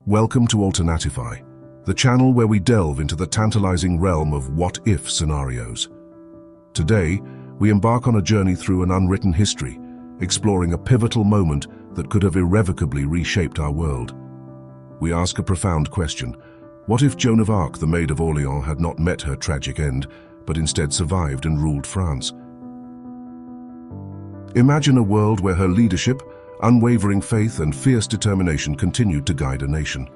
Welcome to Alternatify, the channel where we delve into the tantalizing realm of what-if scenarios. Today, we embark on a journey through an unwritten history, exploring a pivotal moment that could have irrevocably reshaped our world. We ask a profound question: what if Joan of Arc, the Maid of Orleans, had not met her tragic end, but instead survived and ruled France? Imagine a world where her leadership, unwavering faith, and fierce determination continued to guide a nation.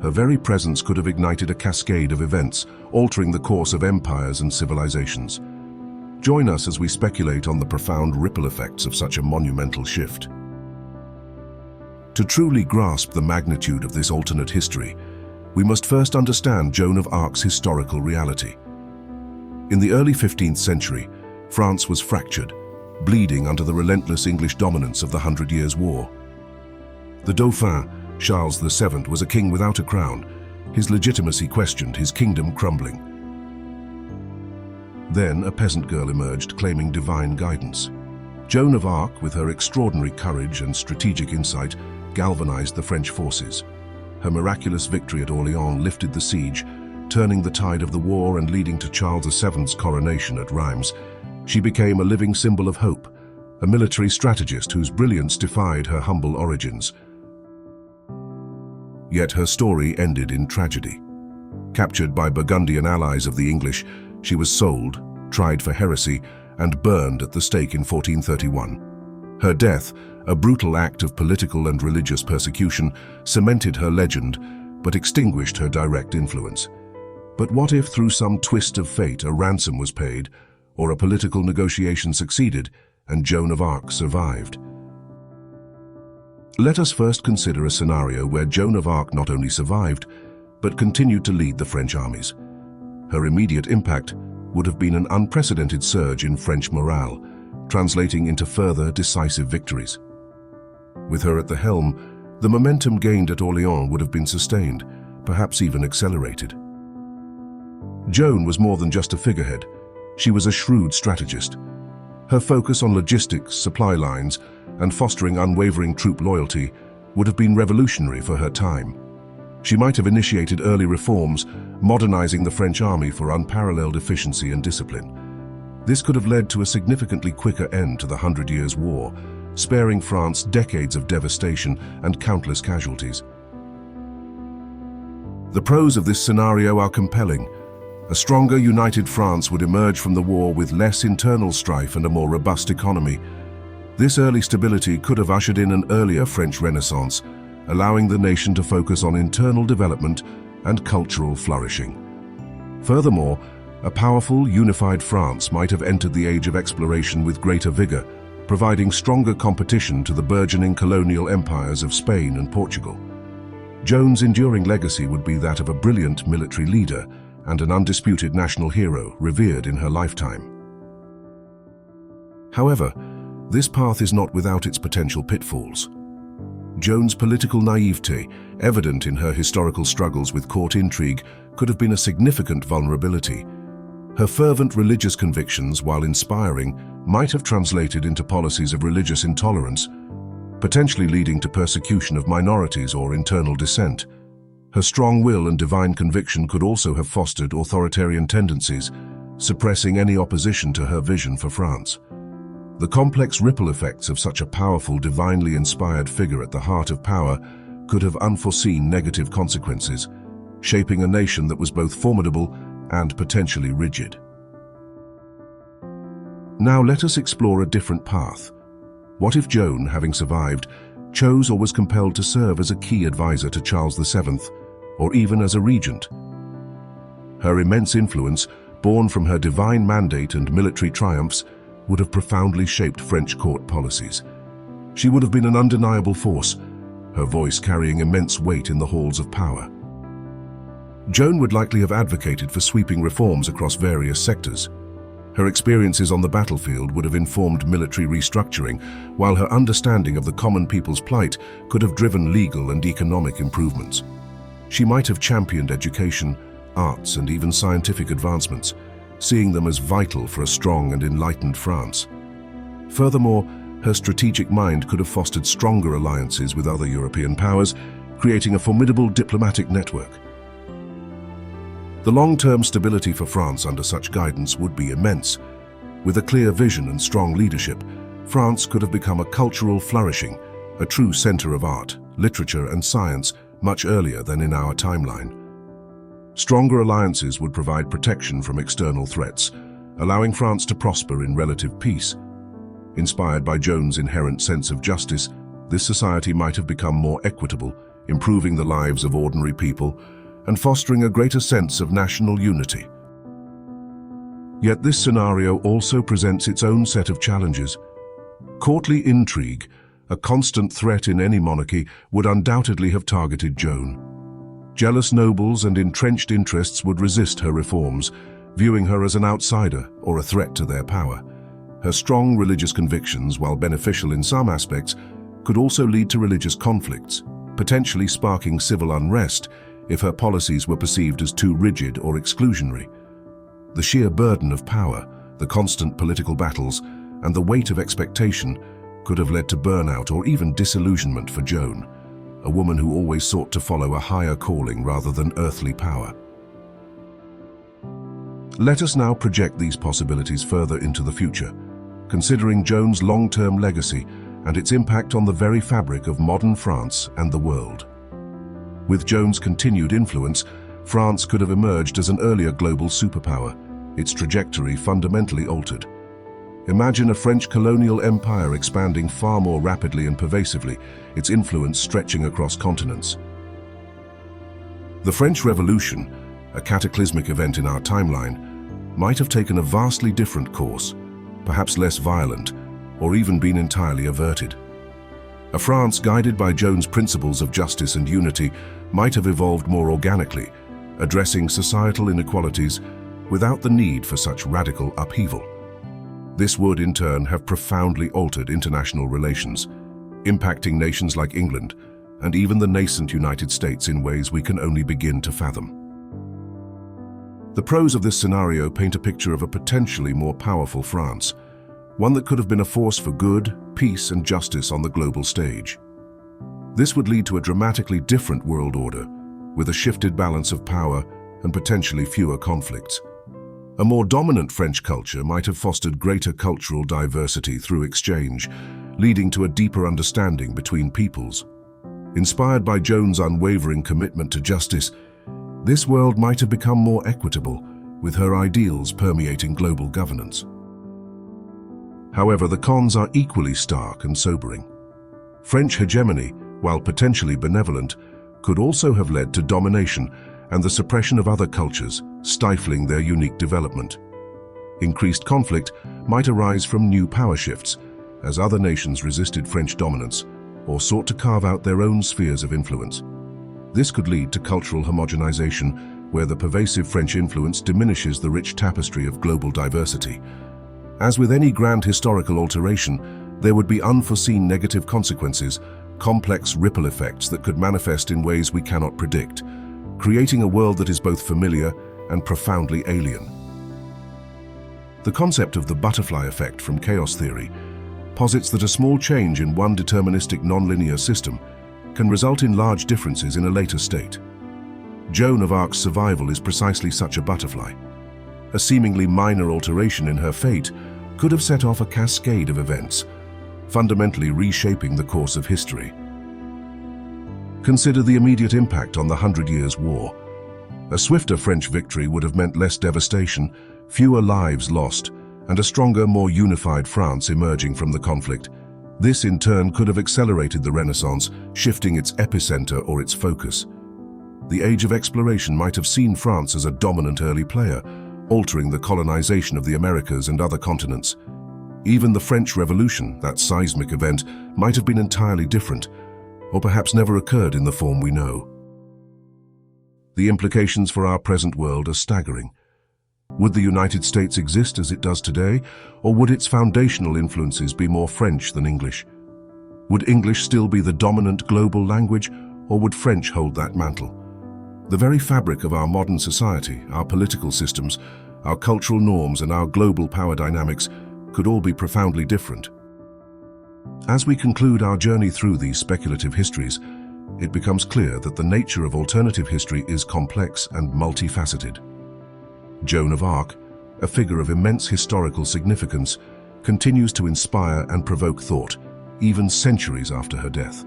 Her very presence could have ignited a cascade of events, altering the course of empires and civilizations. Join us as we speculate on the profound ripple effects of such a monumental shift. To truly grasp the magnitude of this alternate history, we must first understand Joan of Arc's historical reality. In the early 15th century, France was fractured, bleeding under the relentless English dominance of the 100 Years' War. The Dauphin, Charles VII, was a king without a crown, his legitimacy questioned, his kingdom crumbling. Then a peasant girl emerged, claiming divine guidance. Joan of Arc, with her extraordinary courage and strategic insight, galvanized the French forces. Her miraculous victory at Orleans lifted the siege, turning the tide of the war and leading to Charles VII's coronation at Reims. She became a living symbol of hope, a military strategist whose brilliance defied her humble origins. Yet her story ended in tragedy. Captured by Burgundian allies of the English, she was sold, tried for heresy, and burned at the stake in 1431. Her death, a brutal act of political and religious persecution, cemented her legend, but extinguished her direct influence. But what if, through some twist of fate, a ransom was paid, or a political negotiation succeeded, and Joan of Arc survived? Let us first consider a scenario where Joan of Arc not only survived, but continued to lead the French armies. Her immediate impact would have been an unprecedented surge in French morale, translating into further decisive victories. With her at the helm, the momentum gained at Orleans would have been sustained, perhaps even accelerated. Joan was more than just a figurehead. She was a shrewd strategist. Her focus on logistics, supply lines, and fostering unwavering troop loyalty would have been revolutionary for her time. She might have initiated early reforms, modernizing the French army for unparalleled efficiency and discipline. This could have led to a significantly quicker end to the 100 Years' War, sparing France decades of devastation and countless casualties. The pros of this scenario are compelling. A stronger, united France would emerge from the war with less internal strife and a more robust economy. This early stability could have ushered in an earlier French Renaissance, allowing the nation to focus on internal development and cultural flourishing. Furthermore, a powerful, unified France might have entered the age of exploration with greater vigor, providing stronger competition to the burgeoning colonial empires of Spain and Portugal. Joan's enduring legacy would be that of a brilliant military leader and an undisputed national hero revered in her lifetime. However, this path is not without its potential pitfalls. Joan's political naivete, evident in her historical struggles with court intrigue, could have been a significant vulnerability. Her fervent religious convictions, while inspiring, might have translated into policies of religious intolerance, potentially leading to persecution of minorities or internal dissent. Her strong will and divine conviction could also have fostered authoritarian tendencies, suppressing any opposition to her vision for France. The complex ripple effects of such a powerful, divinely inspired figure at the heart of power could have unforeseen negative consequences, shaping a nation that was both formidable and potentially rigid. Now let us explore a different path. What if Joan, having survived, chose or was compelled to serve as a key advisor to Charles VII, or even as a regent? Her immense influence, born from her divine mandate and military triumphs, would have profoundly shaped French court policies. She would have been an undeniable force, her voice carrying immense weight in the halls of power. Joan would likely have advocated for sweeping reforms across various sectors. Her experiences on the battlefield would have informed military restructuring, while her understanding of the common people's plight could have driven legal and economic improvements. She might have championed education, arts, and even scientific advancements, seeing them as vital for a strong and enlightened France. Furthermore, her strategic mind could have fostered stronger alliances with other European powers, creating a formidable diplomatic network. The long-term stability for France under such guidance would be immense. With a clear vision and strong leadership, France could have become a cultural flourishing, a true center of art, literature and science much earlier than in our timeline. Stronger alliances would provide protection from external threats, allowing France to prosper in relative peace. Inspired by Joan's inherent sense of justice, this society might have become more equitable, improving the lives of ordinary people and fostering a greater sense of national unity. Yet this scenario also presents its own set of challenges. Courtly intrigue, a constant threat in any monarchy, would undoubtedly have targeted Joan. Jealous nobles and entrenched interests would resist her reforms, viewing her as an outsider or a threat to their power. Her strong religious convictions, while beneficial in some aspects, could also lead to religious conflicts, potentially sparking civil unrest if her policies were perceived as too rigid or exclusionary. The sheer burden of power, the constant political battles, and the weight of expectation could have led to burnout or even disillusionment for Joan, a woman who always sought to follow a higher calling rather than earthly power. Let us now project these possibilities further into the future, considering Joan's long-term legacy and its impact on the very fabric of modern France and the world. With Joan's continued influence, France could have emerged as an earlier global superpower, its trajectory fundamentally altered. Imagine a French colonial empire expanding far more rapidly and pervasively, its influence stretching across continents. The French Revolution, a cataclysmic event in our timeline, might have taken a vastly different course, perhaps less violent, or even been entirely averted. A France guided by Joan's principles of justice and unity might have evolved more organically, addressing societal inequalities without the need for such radical upheaval. This would, in turn, have profoundly altered international relations, impacting nations like England and even the nascent United States in ways we can only begin to fathom. The pros of this scenario paint a picture of a potentially more powerful France, one that could have been a force for good, peace and justice on the global stage. This would lead to a dramatically different world order, with a shifted balance of power and potentially fewer conflicts. A more dominant French culture might have fostered greater cultural diversity through exchange, leading to a deeper understanding between peoples. Inspired by Joan's unwavering commitment to justice, this world might have become more equitable, with her ideals permeating global governance. However, the cons are equally stark and sobering. French hegemony, while potentially benevolent, could also have led to domination and the suppression of other cultures, stifling their unique development. Increased conflict might arise from new power shifts, as other nations resisted French dominance or sought to carve out their own spheres of influence. This could lead to cultural homogenization, where the pervasive French influence diminishes the rich tapestry of global diversity. As with any grand historical alteration, there would be unforeseen negative consequences, complex ripple effects that could manifest in ways we cannot predict, creating a world that is both familiar and profoundly alien. The concept of the butterfly effect from chaos theory posits that a small change in one deterministic nonlinear system can result in large differences in a later state. Joan of Arc's survival is precisely such a butterfly. A seemingly minor alteration in her fate could have set off a cascade of events, fundamentally reshaping the course of history. Consider the immediate impact on the 100 Years' War. A swifter French victory would have meant less devastation, fewer lives lost, and a stronger, more unified France emerging from the conflict. This, in turn, could have accelerated the Renaissance, shifting its epicenter or its focus. The Age of Exploration might have seen France as a dominant early player, altering the colonization of the Americas and other continents. Even the French Revolution, that seismic event, might have been entirely different, or perhaps never occurred in the form we know. The implications for our present world are staggering. Would the United States exist as it does today, or would its foundational influences be more French than English? Would English still be the dominant global language, or would French hold that mantle? The very fabric of our modern society, our political systems, our cultural norms, and our global power dynamics could all be profoundly different. As we conclude our journey through these speculative histories, it becomes clear that the nature of alternative history is complex and multifaceted. Joan of Arc, a figure of immense historical significance, continues to inspire and provoke thought, even centuries after her death.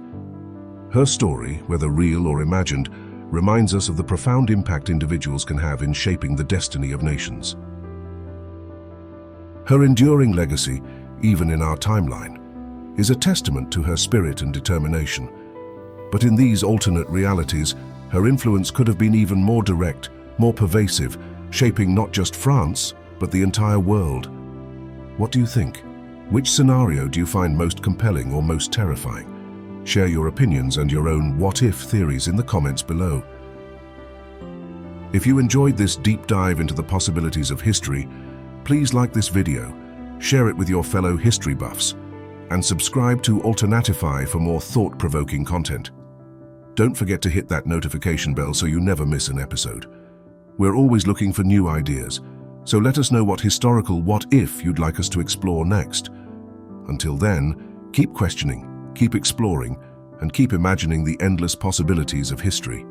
Her story, whether real or imagined, reminds us of the profound impact individuals can have in shaping the destiny of nations. Her enduring legacy, even in our timeline, is a testament to her spirit and determination. But in these alternate realities, her influence could have been even more direct, more pervasive, shaping not just France, but the entire world. What do you think? Which scenario do you find most compelling or most terrifying? Share your opinions and your own what-if theories in the comments below. If you enjoyed this deep dive into the possibilities of history, please like this video, share it with your fellow history buffs, and subscribe to Alternatify for more thought-provoking content. Don't forget to hit that notification bell so you never miss an episode. We're always looking for new ideas, so let us know what historical what-if you'd like us to explore next. Until then, keep questioning, keep exploring, and keep imagining the endless possibilities of history.